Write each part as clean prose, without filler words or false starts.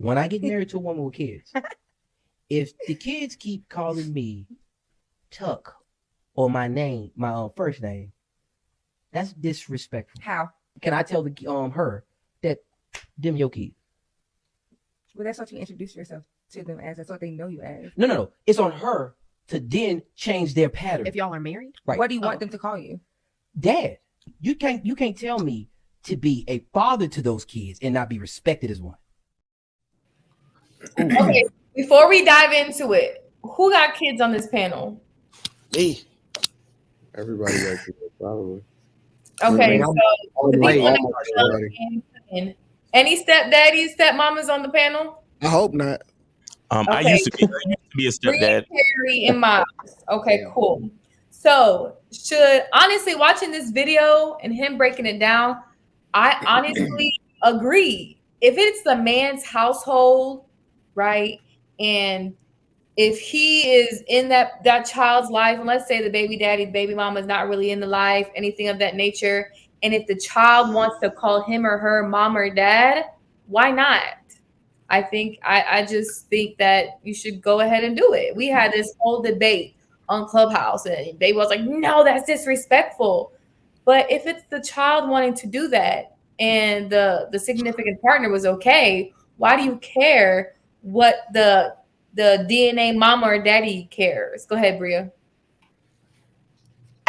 when I get married to a woman with kids, if the kids keep calling me Tuck or my name, my first name, that's disrespectful. How? Can I tell her that them your kids? Well, that's what you introduce yourself to them as. That's what they know you as. No. It's on her to then change their pattern. If y'all are married, right? What do you want them to call you? Dad. You can't tell me to be a father to those kids and not be respected as one. Okay, before we dive into it, who got kids on this panel? Me. Everybody got kids, probably. Okay, Yeah, so the people in any stepdaddies, stepmamas on the panel? I hope not. Okay. I used to be a stepdad. Carrie and Miles. Okay, cool. So honestly, watching this video and him breaking it down, I honestly agree. If it's the man's household, right, and if he is in that child's life, and let's say the baby daddy, baby mama is not really in the life, anything of that nature, and if the child wants to call him or her mom or dad, why not? I just think that you should go ahead and do it. We had this whole debate on Clubhouse, and baby was like, no, that's disrespectful. But if it's the child wanting to do that and the significant partner was okay, why do you care what the DNA mama or daddy cares? Go ahead, Bria.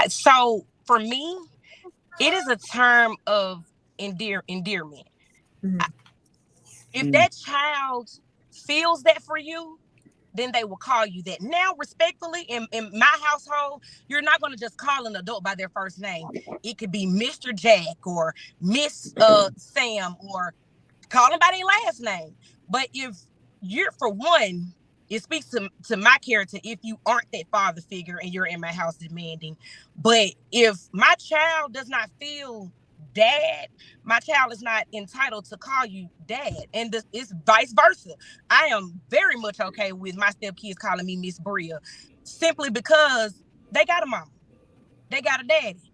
So for me, it is a term of endearment. Mm-hmm. If that child feels that for you, then they will call you that. Now, respectfully, in my household, you're not going to just call an adult by their first name. It could be Mr. Jack or Miss Sam, or call them by their last name. But if you're, for one, it speaks to my character if you aren't that father figure and you're in my house demanding. But if my child does not feel dad, my child is not entitled to call you dad, and it's vice versa. I am very much okay with my stepkids calling me Miss Bria, simply because they got a mama, they got a daddy.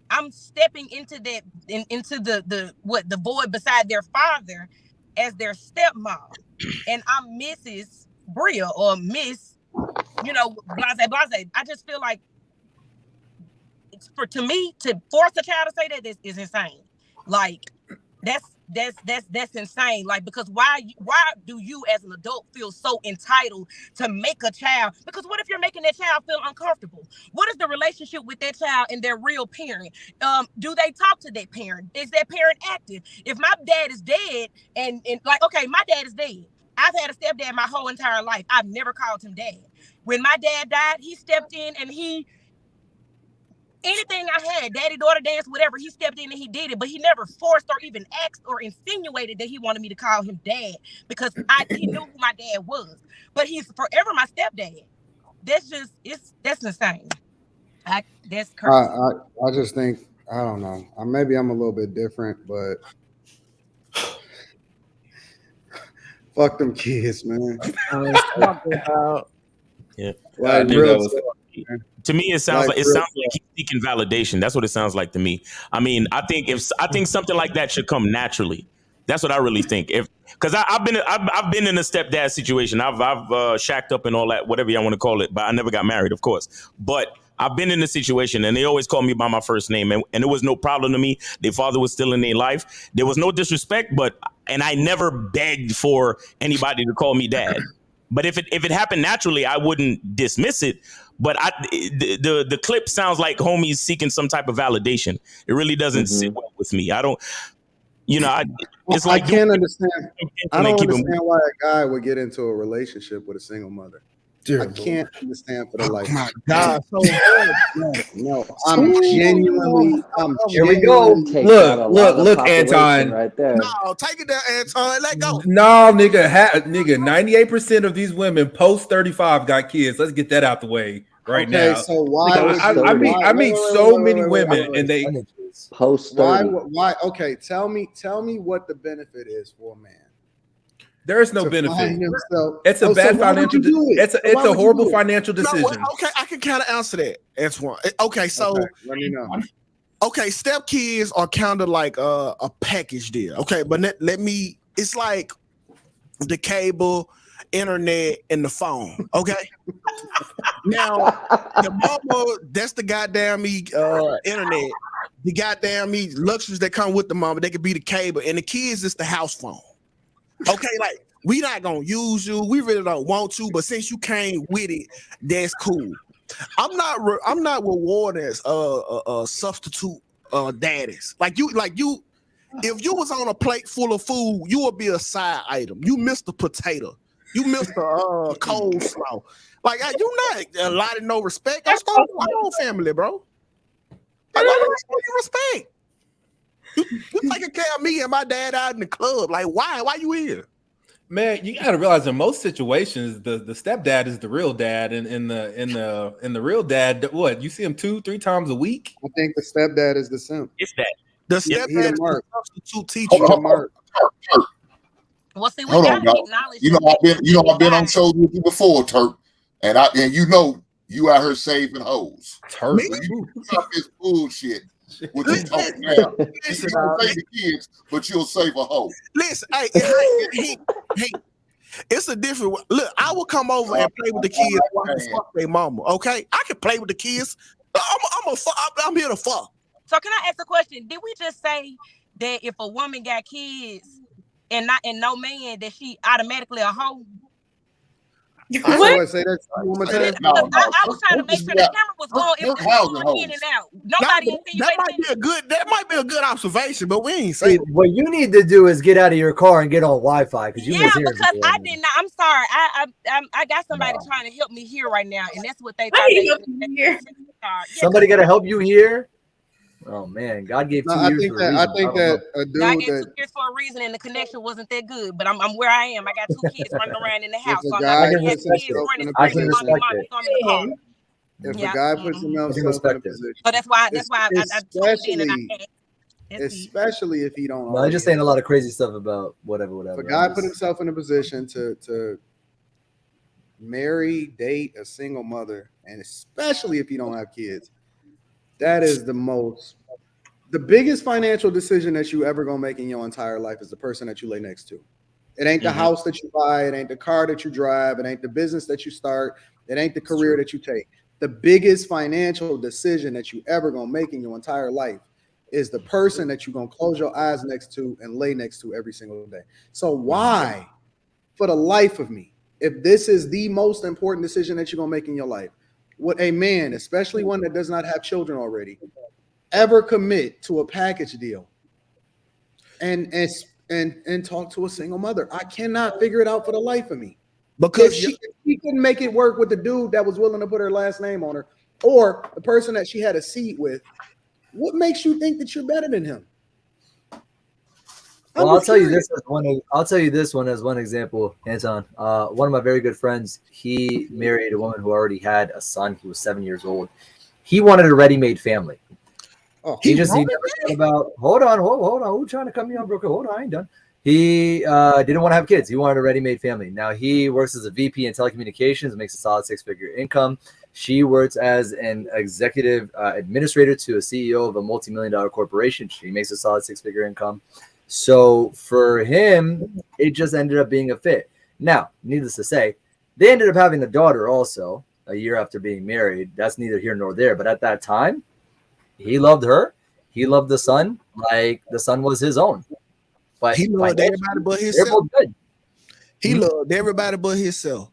I'm stepping into that into the void beside their father as their stepmom, and I'm Mrs. Bria or Miss, blase. I just feel like to me, to force a child to say that is insane. Like that's insane. Like, because why do you as an adult feel so entitled to make a child? Because what if you're making that child feel uncomfortable? What is the relationship with that child and their real parent? Do they talk to that parent? Is that parent active? If my dad is dead and like, okay, my dad is dead. I've had a stepdad my whole entire life. I've never called him dad. When my dad died, he stepped in and anything I had, daddy, daughter dance, whatever, he stepped in and he did it, but he never forced or even asked or insinuated that he wanted me to call him dad, because he knew who my dad was. But he's forever my stepdad. That's insane. That's crazy. I just think, I don't know. Maybe I'm a little bit different, but fuck them kids, man. Yeah. Like, to me, it sounds like he's seeking validation. That's what it sounds like to me. I mean, I think something like that should come naturally. That's what I really think. Because I've been in a stepdad situation. I've shacked up and all that, whatever y'all want to call it. But I never got married, of course. But I've been in a situation, and they always call me by my first name, and it was no problem to me. Their father was still in their life. There was no disrespect, and I never begged for anybody to call me dad. But if it happened naturally, I wouldn't dismiss it. But the clip sounds like homie's seeking some type of validation. It really doesn't sit well with me. I don't, it's like I can't understand. I don't understand why a guy would get into a relationship with a single mother. I can't understand for the life. Oh my God! No, I'm genuinely. Here we go. Look, Anton. Right there. No, take it down, Anton. Let go. No, nigga, 98% of these women post 35 got kids. Let's get that out the way now. So why? I meet so many women, and they post 30. Why? Okay, tell me what the benefit is for a man. There is no benefit. It's a bad financial. It's a horrible financial decision. No, okay, I can kind of answer that. Antoine. Okay, so let me know. Okay, step kids are kind of like a package deal. Okay, but let me. It's like the cable, internet, and the phone. Okay. Now, the mama, that's the goddamn internet. The goddamn luxuries that come with the mama. They could be the cable, and the kids is the house phone. Okay, like we not gonna use you. We really don't want to, but since you came with it, that's cool. I'm not rewarding substitute daddies. Like you. If you was on a plate full of food, you would be a side item. You missed the potato. You missed the coleslaw. Like you not allotted no respect. I'm going to my own family, bro. Like, why would I give respect? You taking care of me and my dad out in the club. Like, why? Why you here? Man, you gotta realize in most situations, the stepdad is the real dad, and in the real dad, what you see him 2-3 times a week. I think the stepdad is the simp. It's that. The stepdad is the substitute teacher. Well, see, we Hold gotta on, dog. acknowledge. I've been on shows with you before, Turk, and you out here saving hoes. Turk, you stop this bullshit. With this talk now, you don't save the kids, but you'll save a hoe. Listen, hey, it's a different. Look, I will come over and play with the kids while I fuck their mama. Okay, I can play with the kids. I'm here to fuck. So can I ask a question? Did we just say that if a woman got kids and no man, that she automatically a hoe? What? Say that woman said. I was trying to make sure the camera was going in and out. Nobody that might be a good observation, but we ain't saying. What you need to do is get out of your car and get on Wi-Fi because you because I did not. I'm sorry. I got somebody trying to help me here right now, and that's what they thought. Somebody got to help you here. Oh man, God gave 2 years for a reason. I think that a dude God gave 2 years for a reason, and the connection wasn't that good. But I'm where I am. I got 2 kids running around in the house. So I can respect it. If a guy puts himself in a position, so that's why I told you and I especially if he don't. No, I'm just saying a lot of crazy stuff about whatever. If a guy put himself in a position to marry, date a single mother, and especially if you don't have kids. That is the biggest financial decision that you ever gonna make in your entire life is the person that you lay next to. It ain't the house that you buy, it ain't the car that you drive, it ain't the business that you start, it ain't the career that you take. The biggest financial decision that you ever gonna make in your entire life is the person that you're gonna close your eyes next to and lay next to every single day. So why, for the life of me, if this is the most important decision that you're gonna make in your life, would a man, especially one that does not have children already, ever commit to a package deal and talk to a single mother? I cannot figure it out for the life of me. Because she couldn't make it work with the dude that was willing to put her last name on her, or the person that she had a seat with. What makes you think that you're better than him? Well, I'll tell you this one as one example, Anton. One of my very good friends, he married a woman who already had a son. He was 7 years old. He wanted a ready-made family. Oh, he never thought about. Hold on. Who's trying to cut me on, broker? Hold on, I ain't done. He didn't want to have kids. He wanted a ready-made family. Now he works as a VP in telecommunications, makes a solid 6-figure income. She works as an executive administrator to a CEO of a multi-million-dollar corporation. She makes a solid 6-figure income. So for him, it just ended up being a fit. Now, needless to say, they ended up having a daughter also a year after being married. That's neither here nor there. But at that time, he loved her. He loved the son like the son was his own. But he loved everybody but himself. He loved everybody but himself.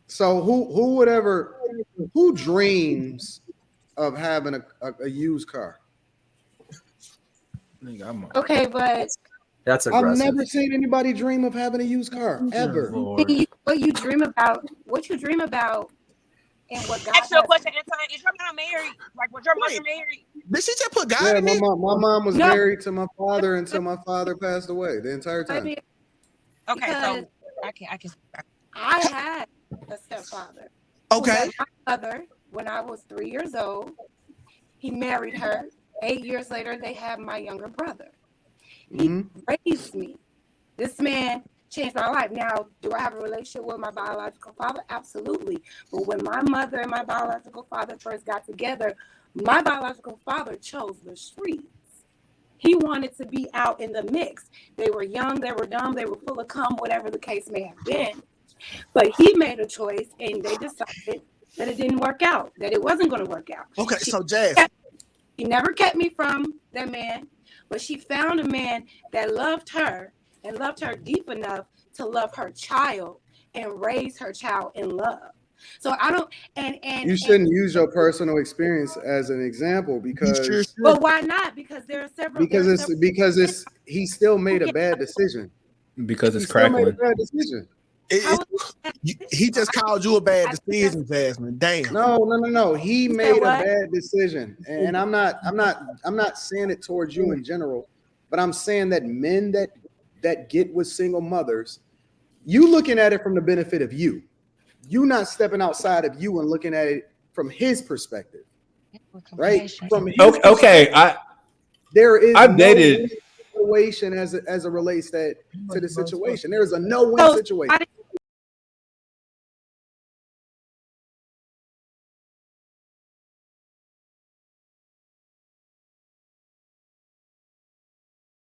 So who dreams of having a used car? Okay, but that's aggressive. I've never seen anybody dream of having a used car ever. What you dream about, and what God. Ask your question, Anton. Is your mom married? Like, was your mother married? Did she just put God in it? My mom was married to my father until my father passed away. The entire time. Okay, so I had a stepfather. Okay. My mother, when I was 3 years old, he married her. 8 years later, they had my younger brother. He raised me. This man changed my life. Now, do I have a relationship with my biological father? Absolutely. But when my mother and my biological father first got together, my biological father chose the streets. He wanted to be out in the mix. They were young, they were dumb, they were full of cum, whatever the case may have been. But he made a choice, and they decided that it didn't work out, that it wasn't going to work out. Okay, so Jazz. He never kept me from that man, but she found a man that loved her and loved her deep enough to love her child and raise her child in love. So I don't, and you shouldn't use your personal experience as an example because. But why not? Because there are several. Because he still made a bad decision. Because it's crackling. Made a bad decision. He just called you a bad decision, Jasmine. Damn. No. He made a bad decision, and I'm not saying it towards you in general, but I'm saying that men that get with single mothers, you looking at it from the benefit of you. You not stepping outside of you and looking at it from his perspective, right? From his there is I've dated situation as it relates to the situation. There is a no-win situation.